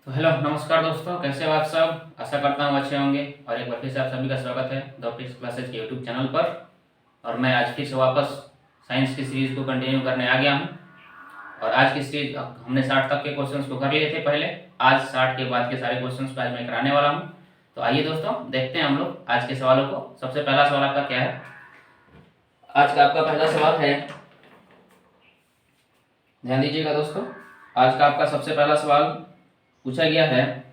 तो हेलो नमस्कार दोस्तों, कैसे हो आप सब। आशा करता हूँ अच्छे होंगे। और एक बार फिर से आप सभी का स्वागत है द फिक्स क्लासेज के यूट्यूब चैनल पर। और मैं आज फिर से वापस साइंस की सीरीज़ को कंटिन्यू करने आ गया हूँ। और आज की सीरीज हमने 60 तक के क्वेश्चंस को कर लिए थे पहले। आज 60 के बाद के सारे क्वेश्चंस को आज मैं कराने वाला हूँ। तो आइए दोस्तों, देखते हैं हम लोग आज के सवालों को। सबसे पहला सवाल आपका क्या है। आज का आपका पहला सवाल है, ध्यान दीजिएगा दोस्तों। आज का आपका सबसे पहला सवाल पूछा गया है,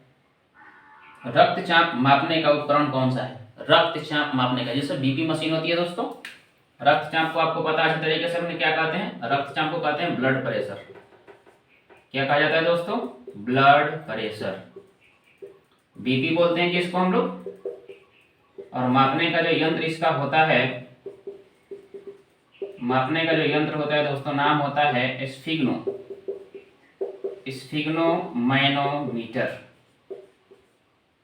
रक्तचाप मापने का उपकरण कौन सा है। रक्तचाप मापने का, जैसे बीपी मशीन होती है दोस्तों। रक्तचाप को आपको पता है, अच्छे तरीके से हमने क्या कहते हैं, रक्तचाप को कहते हैं ब्लड प्रेशर। क्या कहा जाता है दोस्तों, ब्लड प्रेशर। बीपी बोलते हैं किसको हम लोग। और मापने का जो यंत्र इसका होता है, मापने का जो यंत्र होता है दोस्तों, नाम होता है स्फिग्नोमैनोमीटर।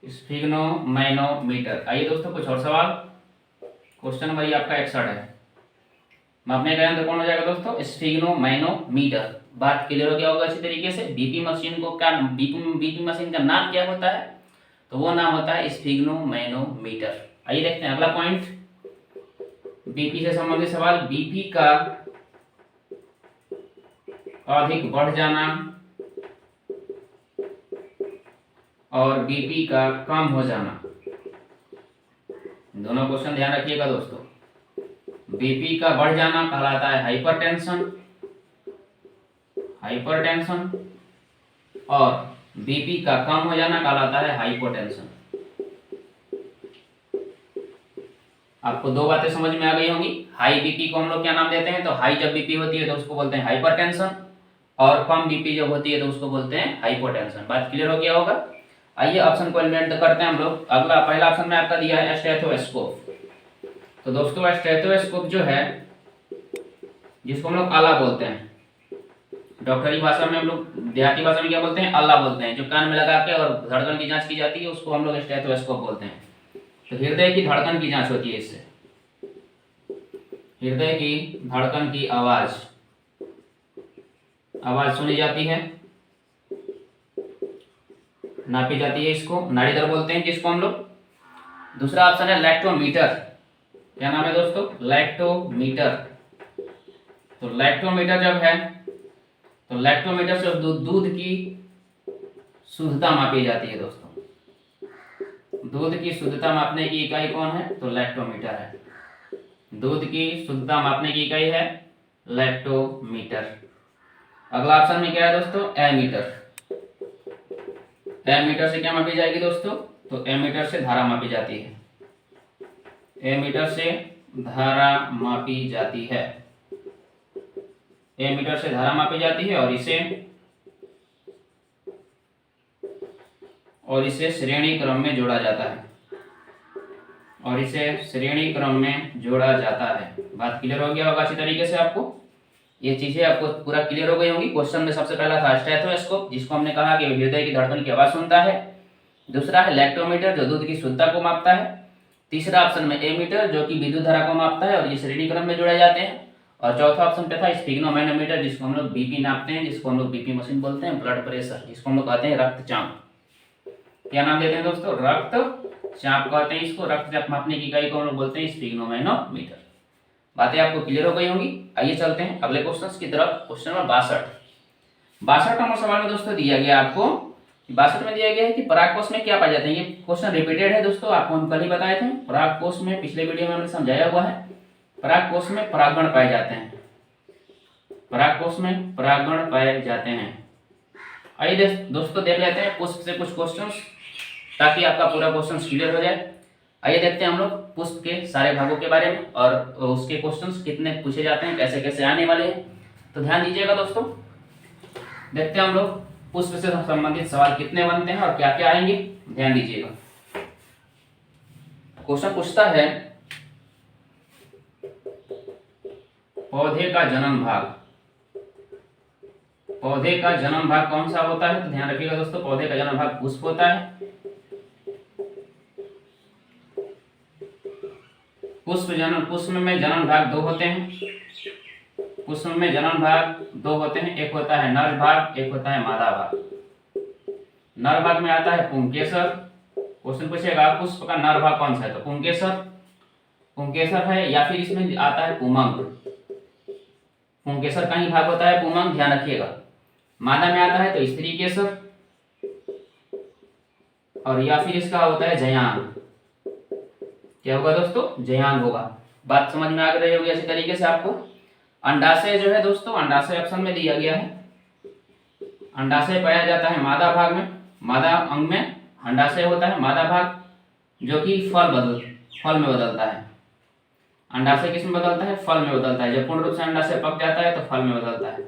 स्फिग्नोमैनोमीटर। आइए दोस्तों, कुछ और सवाल। क्वेश्चन नंबर आपका 61 है। मापने का यंत्र कौन हो जाएगा दोस्तों, स्फिग्नोमैनोमीटर। बात क्लियर हो गया होगा अच्छी तरीके से। बीपी मशीन को क्या, बीपी मशीन का नाम क्या होता है, तो वो नाम होता है स्फिग्नोमैनोमीटर। आइए देखते हैं अगला पॉइंट, बीपी से संबंधित सवाल। बीपी का अधिक बढ़ जाना और बीपी का कम हो जाना, दोनों क्वेश्चन ध्यान रखिएगा दोस्तों। बीपी का बढ़ जाना कहलाता है हाइपरटेंशन, और बीपी का कम हो जाना कहलाता है हाइपोटेंशन। आपको दो बातें समझ में आ गई होंगी। हाई बीपी को हम लोग क्या नाम देते हैं, तो हाई जब बीपी होती है तो उसको बोलते हैं हाइपरटेंशन, और कम बीपी जब होती है तो उसको बोलते हैं हाइपोटेंशन। बात क्लियर हो गया होगा। आइए ऑप्शन को एलिमिनेट करते हैं हम लोग। अगला पहला ऑप्शन में आपका दिया है स्टेथोस्कोप। तो दोस्तों स्टेथोस्कोप जो है, जिसको हम लोग आला बोलते हैं, डॉक्टरी भाषा में हम लोग, देहाती भाषा में क्या बोलते हैं, आला बोलते हैं। जो कान में लगा के और धड़कन की जांच की जाती है उसको हम लोग स्टेथोस्कोप बोलते हैं। तो हृदय की धड़कन की जांच होती है इससे। हृदय की धड़कन की आवाज सुनी जाती है, नापी जाती है। इसको नाड़ी दर बोलते हैं जिसको हम लोग। दूसरा ऑप्शन है लैक्टोमीटर। क्या नाम है दोस्तों, लैक्टोमीटर। तो लैक्टोमीटर जब है, तो लैक्टोमीटर से दूध की शुद्धता मापी जाती है दोस्तों। दूध की शुद्धता मापने की इकाई कौन है, तो लैक्टोमीटर है। दूध की शुद्धता मापने की इकाई है लैक्टोमीटर। अगला ऑप्शन में क्या है दोस्तों, एमीटर। एमीटर से क्या मापी जाएगी दोस्तों, तो एमीटर से धारा मापी जाती है। एमीटर से धारा मापी जाती है। एमीटर से धारा मापी जाती है, और इसे श्रेणी क्रम में जोड़ा जाता है। बात क्लियर हो गया होगा अच्छी तरीके से। आपको ये चीजें आपको पूरा क्लियर हो गई होंगी। क्वेश्चन में सबसे पहला था स्टेथोस्कोप, जिसको हमने कहा कि हृदय की धड़कन की आवाज सुनता है। दूसरा है लैक्टोमीटर, जो दूध की शुद्धता को मापता है। तीसरा ऑप्शन में एमीटर, जो कि विद्युत धारा को मापता है, और ये श्रेणी क्रम में जोड़े जाते हैं। और चौथा ऑप्शन पे था स्फिग्नोमैनोमीटर, जिसको हम लोग बीपी नापते हैं, जिसको हम लोग बीपी मशीन बोलते हैं, ब्लड प्रेशर, जिसको हम लोग कहते हैं रक्तचाप। क्या नाम देते हैं दोस्तों, रक्तचाप कहते हैं इसको। रक्तचाप मापने की इकाई को हम लोग बोलते हैं स्फिग्नोमैनोमीटर। बातें आपको क्लियर हो गई होंगी। आइए चलते हैं अगले क्वेश्चन की तरफ। क्वेश्चन नंबर 62 नंबर सवाल में दोस्तों दिया गया आपको, 62 में दिया गया है कि परागकोश में क्या पाए जाते हैं। ये क्वेश्चन रिपीटेड है दोस्तों, आपको हम कल ही बताए थे। परागकोश में पिछले वीडियो में हमने समझाया हुआ है। परागकोश में परागकण पाए जाते हैं। आइए दोस्तों देख लेते हैं पुष्प से कुछ क्वेश्चंस, ताकि आपका पूरा क्वेश्चन क्लियर हो जाए। आइए देखते हैं हम लोग पुष्प के सारे भागों के बारे में, और उसके क्वेश्चंस कितने पूछे जाते हैं, कैसे कैसे आने वाले हैं। तो ध्यान दीजिएगा दोस्तों। देखते हैं हम लोग पुष्प से संबंधित सवाल कितने बनते हैं और क्या क्या आएंगे। ध्यान दीजिएगा। क्वेश्चन पूछता है, पौधे का जन्म भाग कौन सा होता है। तो ध्यान रखिएगा दोस्तों, पौधे का जन्म भाग पुष्प होता है। पुष्प में जन्म भाग दो होते हैं। एक होता है नर भाग, एक होता है मादा भाग। नर भाग में आता है पुंकेसर। क्वेश्चन पूछेगा पुष्प का नर भाग कौन सा है, तो पुंकेसर, पुंकेसर है, या फिर इसमें आता है पुमंग। पुंकेसर का ही भाग होता है पुमंग, ध्यान रखिएगा। मादा में आता है तो स्त्री केसर, और या फिर इसका होता है जयांग। क्या होगा दोस्तों, जयांग होगा। बात समझ में आ रही होगी अच्छी तरीके से आपको। अंडाशय जो है दोस्तों, अंडाशय ऑप्शन में दिया गया है। अंडाशय पाया जाता है मादा भाग में, मादा अंग में अंडाशय होता है मादा भाग, जो कि फल में बदलता है। अंडाशय किस में बदलता है, फल में बदलता है। जब पूर्ण रूप से अंडाशय पक जाता है तो फल में बदलता है,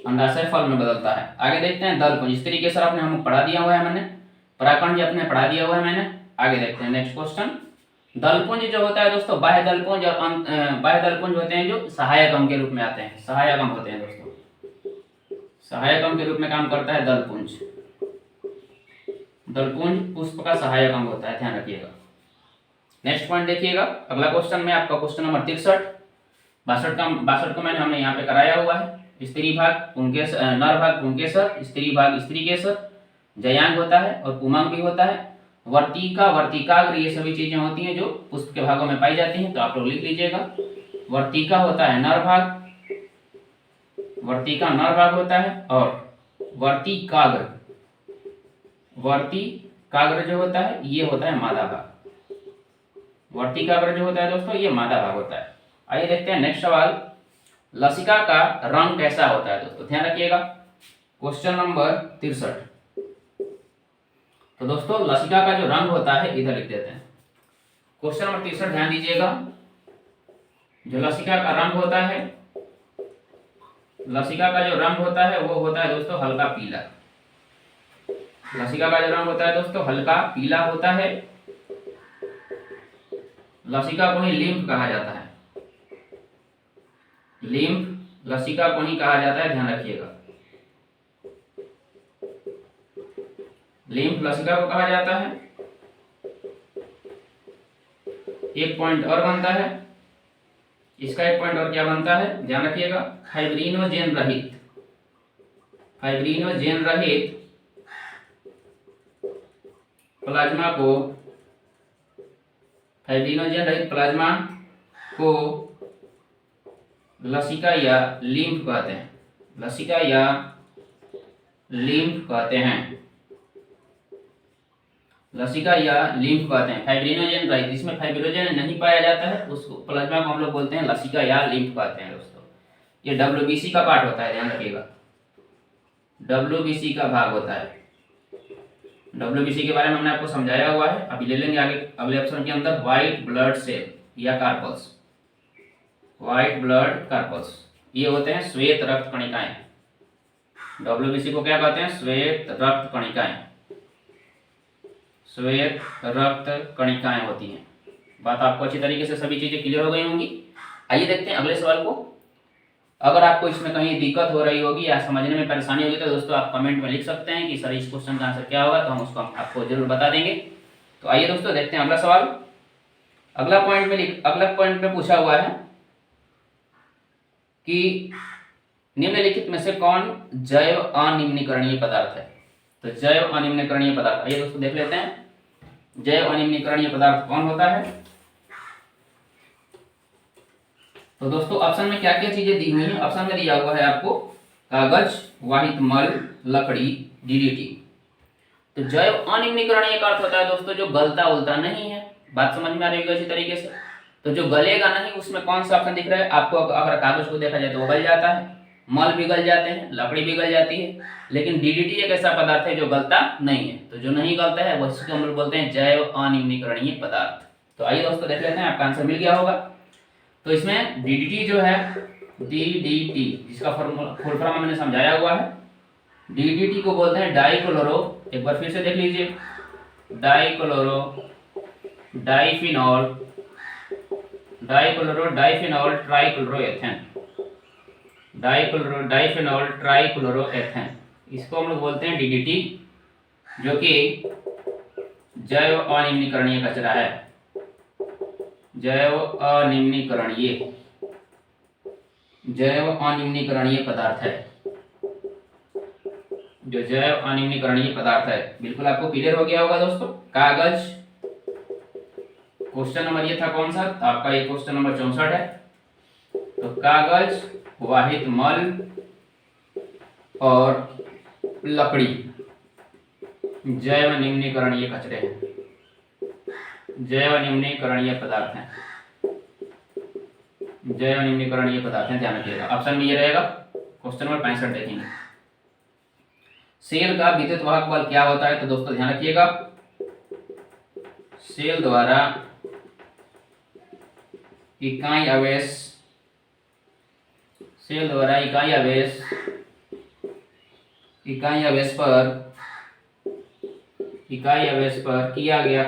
अंडाशय फल में बदलता है। आगे देखते हैं दलपुंज। इस तरीके से आपने हम पढ़ा दिया हुआ है, मैंने पराकण भी अपने पढ़ा दिया हुआ है मैंने। आगे देखते हैं नेक्स्ट क्वेश्चन। दलपुंज जो होता है दोस्तों, बाह्य दलपुंज और बाह्य दलपुंज होते हैं जो सहायक अंग के रूप में आते हैं, सहायक अंग होते हैं दोस्तों, सहायक अंग के रूप में काम करता है दलपुंज। दलपुंज पुष्प का सहायक अंग होता है, ध्यान रखिएगा। नेक्स्ट पॉइंट देखिएगा, अगला क्वेश्चन में आपका क्वेश्चन नंबर 63। 62 को मैंने हमने यहाँ पे कराया हुआ है। स्त्री भाग पुंकेसर, नर भाग पुंकेसर, स्त्री भाग स्त्री केसर, जयांग होता है और पुमंग भी होता है। वर्तिका, वर्तिकाग्र, ये सभी चीजें होती हैं जो पुष्प के भागों में पाई जाती हैं, तो आप लोग लिख लीजिएगा। वर्तिका होता है नर भाग, वर्तिका नर भाग होता है, और वर्तिकाग्र, वर्तिकाग्र जो होता है ये होता है मादा भाग। वर्तिकाग्र जो होता है दोस्तों ये मादा भाग होता है। आइए देखते हैं नेक्स्ट सवाल। लसिका का रंग कैसा होता है दोस्तों, ध्यान रखिएगा। Question number 63। तो दोस्तों लसिका का जो रंग होता है इधर लिख देते हैं। क्वेश्चन नंबर 63 ध्यान दीजिएगा। जो लसिका का रंग होता है, लसिका का जो रंग होता है वो होता है दोस्तों हल्का पीला। लसिका का जो रंग होता है दोस्तों हल्का पीला होता है। लसिका को ही लिम्फ कहा जाता है, लिम्फ लसिका को ही कहा जाता है, ध्यान रखिएगा। लिम्फ लसिका को कहा जाता है। एक पॉइंट और बनता है, इसका एक पॉइंट और क्या बनता है ध्यान रखिएगा। फाइब्रिनोजेन रहित, फाइब्रिनोजेन रहित प्लाज्मा को, फाइब्रिनोजेन रहित प्लाज्मा को लसिका या लिम्फ कहते हैं, लसिका या लिम्फ कहते हैं, लसिका या लिम्फ कहते हैं। फाइब्रिनोजेन रहित, जिसमें फाइब्रिनोजेन नहीं पाया जाता है उस प्लाज्मा को हम लोग बोलते हैं लसिका या लिम्फ कहते हैं दोस्तों। ये डब्ल्यूबीसी का पार्ट होता है, ध्यान रखिएगा। डब्ल्यूबीसी का भाग होता है। डब्ल्यूबीसी के बारे में हमने आपको समझाया हुआ है, अभी ले लेंगे आगे अगले ऑप्शन के अंदर। व्हाइट ब्लड सेल या कार्पल्स, व्हाइट ब्लड कार्पल्स, ये होते हैं श्वेत रक्त कणिकाएं। डब्ल्यूबीसी को क्या कहते हैं, श्वेत रक्त कणिकाएं, श्वेत रक्त कणिकाएं होती हैं। बात आपको अच्छी तरीके से सभी चीजें क्लियर हो गई होंगी। आइए देखते हैं अगले सवाल को। अगर आपको इसमें कहीं दिक्कत हो रही होगी या समझने में परेशानी होगी तो दोस्तों आप कमेंट में लिख सकते हैं कि सर इस क्वेश्चन का आंसर क्या होगा, तो हम उसको आपको जरूर बता देंगे। तो आइए दोस्तों देखते हैं अगला सवाल। अगला पॉइंट में पूछा हुआ है कि निम्नलिखित में से कौन जैव अनिम्नीकरणीय पदार्थ है। तो जैव अनिम्नीकरणीय पदार्थ, आइए दोस्तों देख लेते हैं जैव अनिम्नीकरणीय पदार्थ कौन होता है। तो दोस्तों ऑप्शन में क्या क्या चीजें दी हुई हैं, ऑप्शन में दिया हुआ है आपको कागज, वाहित मल, लकड़ी, डीडीटी। तो जैव अनिम्नीकरणीय का अर्थ होता है दोस्तों जो गलता उलता नहीं है। बात समझ में आ रही है इसी तरीके से। तो जो गलेगा नहीं उसमें कौन सा ऑप्शन दिख रहा है आपको। अगर कागज को देखा जाए तो वो गल जाता है, मल भी गल जाते हैं, लकड़ी भी गल जाती है, लेकिन डीडीटी एक ऐसा पदार्थ है जो गलता नहीं है। तो जो नहीं गलता है वह इसको हम लोग बोलते हैं जैव अनिम्नीकरणीय पदार्थ। तो आइए दोस्तों देख लेते हैं, आपका आंसर मिल गया होगा। तो इसमें डीडीटी जो है, डीडीटी जिसका फुल फॉर्म मैंने समझाया हुआ है। डीडीटी को बोलते हैं डाइक्लोरो, एक बार फिर से देख लीजिए, डाइक्लोरो डाइफिनॉल, डाइक्लोरो डाइफिनॉल ट्राइक्लोरोएथेन, डाइक्लोरो डाइफिनॉल ट्राइक्लोरोएथेन, इसको हम लोग बोलते हैं डीडीटी, जो कि जैव अनिम्नीकरणीय कचरा है, जैव अनिम्नीकरणीय, जैव अनिम्नीकरणीय पदार्थ है, जो जैव अनिम्नीकरणीय पदार्थ है। बिल्कुल आपको क्लियर हो गया होगा दोस्तों। कागज, क्वेश्चन नंबर ये था कौन सा, आपका ये क्वेश्चन नंबर 64 है। तो कागज, वाहित मल और लकड़ी जैव निम्नीकरणीय कचरे हैं, जैव निम्नीकरणीय पदार्थ हैं, जैव निम्नीकरणीय पदार्थ हैं, ध्यान रखिएगा। ऑप्शन में ये रहेगा। क्वेश्चन नंबर 65 देखेंगे। सेल का विद्युत वाहक बल क्या होता है? तो दोस्तों ध्यान रखिएगा, सेल द्वारा इकाई आवेश, सेल द्वारा इकाई आवेश पर किया गया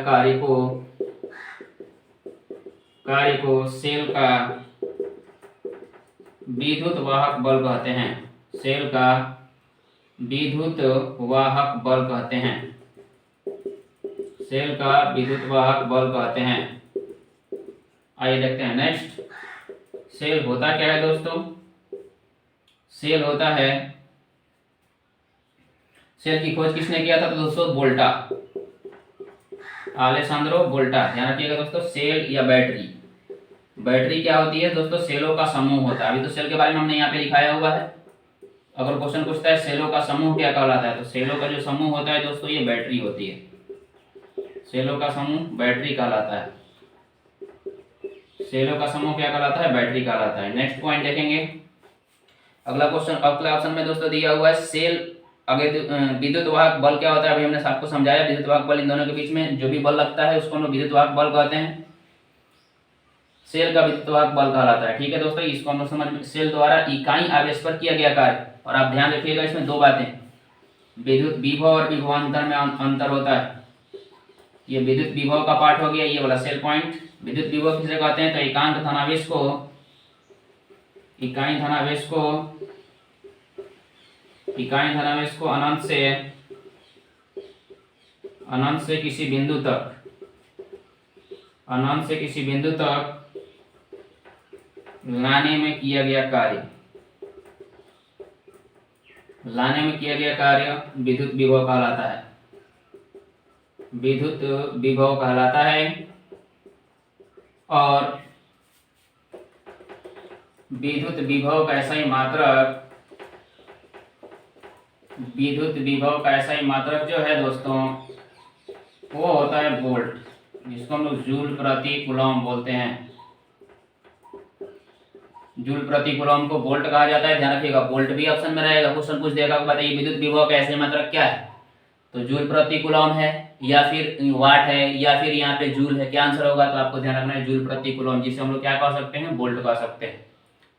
कार्य को सेल का विद्युत वाहक बल कहते हैं। सेल का विद्युत वाहक बल कहते हैं। सेल का विद्युत वाहक बल कहते हैं। आइए देखते हैं नेक्स्ट। सेल होता क्या है दोस्तों? सेल होता है, सेल की खोज किसने किया था? तो दोस्तों वोल्टा, अलेसांद्रो वोल्टा। ध्यान रखिएगा दोस्तों। सेल या बैटरी, बैटरी क्या होती है दोस्तों? सेलों का समूह होता है। अभी तो सेल के बारे में हमने यहाँ पे लिखाया हुआ है। अगर क्वेश्चन पूछता है सेलों का समूह क्या कहलाता है, तो सेलों का जो समूह होता है दोस्तों ये बैटरी होती है। सेलों का समूह बैटरी कहलाता है। सेलों का समूह क्या कहलाता है? बैटरी कहलाता है। नेक्स्ट पॉइंट देखेंगे। अगला क्वेश्चन, अगला ऑप्शन में दोस्तों दिया हुआ है सेल आगे विद्युत वाहक बल क्या होता है? अभी हमने आपको समझाया। विद्युत वाहक बल, इन दोनों के बीच में जो भी बल लगता है उसको हम लोग विद्युत वाहक बल कहते हैं। सेल का विद्युत वाहक बल कहलाता है। ठीक है दोस्तों, इसको हम लोग समझ में। सेल द्वारा इकाई आवेश पर किया गया कार्य, और आप ध्यान रखिएगा इसमें दो बातें, विद्युत विभव और विभवांतर में अंतर होता है। ये विद्युत विभव का पार्ट हो गया, ये वाला सेल पॉइंट। विद्युत विभव किसे कहते हैं? तो एकांक धनावेश को, इकाई धनावेश को अनंत से किसी बिंदु तक लाने में किया गया कार्य विद्युत विभव कहलाता है। विद्युत विभव कहलाता है। और विद्युत विभव का ऐसा ही मात्रक जो है दोस्तों वो होता है वोल्ट, जिसको हम लोग जूल प्रति कूलम बोलते हैं। जूल प्रति कूलम को वोल्ट कहा जाता है। ध्यान रखिएगा, वोल्ट भी ऑप्शन में रहेगा। क्वेश्चन पूछ देगा, बताइए विद्युत विभव का ऐसे मात्रक क्या है? तो जूल प्रति कूलम है, या फिर वाट है, या फिर यहाँ पे जूल है। क्या आंसर होगा? तो आपको ध्यान रखना है जूल प्रति कूलम, जिसे हम लोग क्या कह सकते हैं? वोल्ट कह सकते हैं।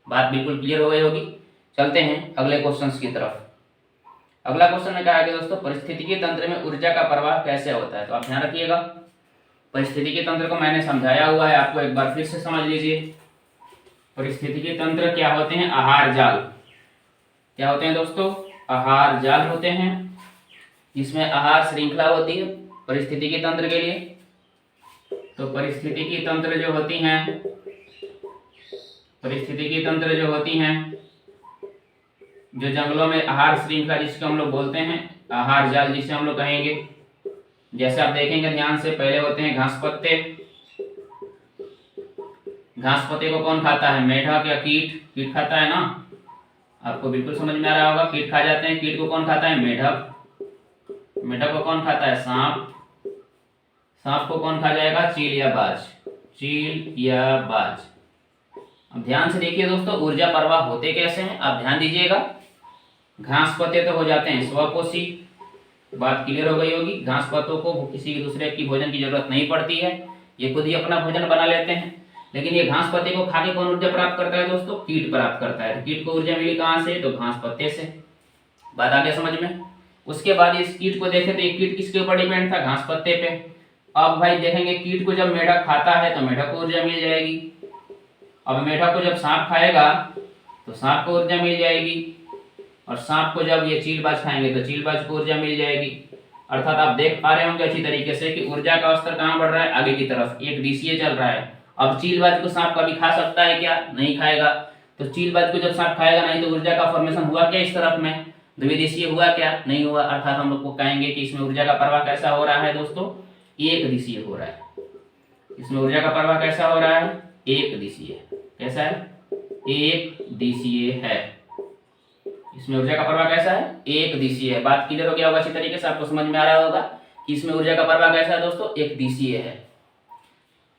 बात बिल्कुल क्लियर हो गई होगी। चलते हैं अगले क्वेश्चन की तरफ। अगला क्वेश्चन में कहा है कि दोस्तों परिस्थितिकी तंत्र में ऊर्जा का प्रवाह कैसे होता है? तो आप ध्यान रखिएगा, परिस्थितिकी तंत्र को मैंने समझाया हुआ है, आपको एक बार फिर से समझ लीजिए। परिस्थितिकी तंत्र क्या होते हैं? आहार जाल। क्या होते हैं दोस्तों? आहार जाल होते हैं, जिसमें आहार श्रृंखला होती है परिस्थितिकी तंत्र के लिए। तो परिस्थितिकी तंत्र जो होती हैं, जो जंगलों में आहार श्रृंखला जिसको हम लोग बोलते हैं, आहार जाल जिसे हम लोग कहेंगे। जैसे आप देखेंगे ध्यान से, पहले होते हैं घास पत्ते। घास पत्ते को कौन खाता है? मेढक या कीट? कीट खाता है ना। आपको बिल्कुल समझ में आ रहा होगा, कीट खा जाते हैं। कीट को कौन खाता है? मेढक। मेढक को कौन खाता है? सांप। सांप को कौन खा जाएगा? चील या बाज। चील या बाज। अब ध्यान से देखिए दोस्तों, ऊर्जा प्रवाह होते कैसे हैं? आप ध्यान दीजिएगा। घास पत्ते तो हो जाते हैं स्वपोषी, बात क्लियर हो गई होगी। घास पत्तों को किसी दूसरे की भोजन की जरूरत नहीं पड़ती है, ये खुद ही अपना भोजन बना लेते हैं। लेकिन ये घास पत्ते को खा के कौन ऊर्जा प्राप्त करता है दोस्तों? कीट प्राप्त करता है। कीट को ऊर्जा मिली कहाँ से? तो घास पत्ते से। बात आ गया समझ में। उसके बाद इस कीट को देखे तो ये कीट किसके ऊपर डिपेंड था? घास पत्ते पे। अब भाई देखेंगे कीट को जब मेढक खाता है तो मेढक को ऊर्जा मिल जाएगी। अब मेढक को जब सांप खाएगा तो सांप को ऊर्जा मिल जाएगी, और सांप को जब ये चीलबाज खाएंगे तो चीलबाज को ऊर्जा मिल जाएगी। अर्थात आप देख पा रहे होंगे अच्छी तरीके से कि ऊर्जा का स्तर कहाँ बढ़ रहा है? आगे की तरफ। एक डीसीए चल रहा है। अब चीलबाज को सांप कभी खा सकता है क्या? नहीं खाएगा। तो चीलबाज को जब सांप खाएगा नहीं तो ऊर्जा का फॉर्मेशन हुआ क्या इस तरफ में? द्विदिशीय हुआ क्या? नहीं हुआ। अर्थात हम लोग को कहेंगे कि इसमें ऊर्जा का प्रवाह कैसा हो रहा है दोस्तों? एक दिशीय हो रहा है। इसमें ऊर्जा का प्रवाह कैसा हो रहा है? एक दिशीय। कैसा है? एक दिशीय है। इसमें ऊर्जा का प्रवाह कैसा है? एक दिशीय है। बात क्लियर हो गया होगा अच्छी तरीके से, आपको समझ में आ रहा होगा कि इसमें ऊर्जा का प्रवाह कैसा है दोस्तों? एक दिशीय है।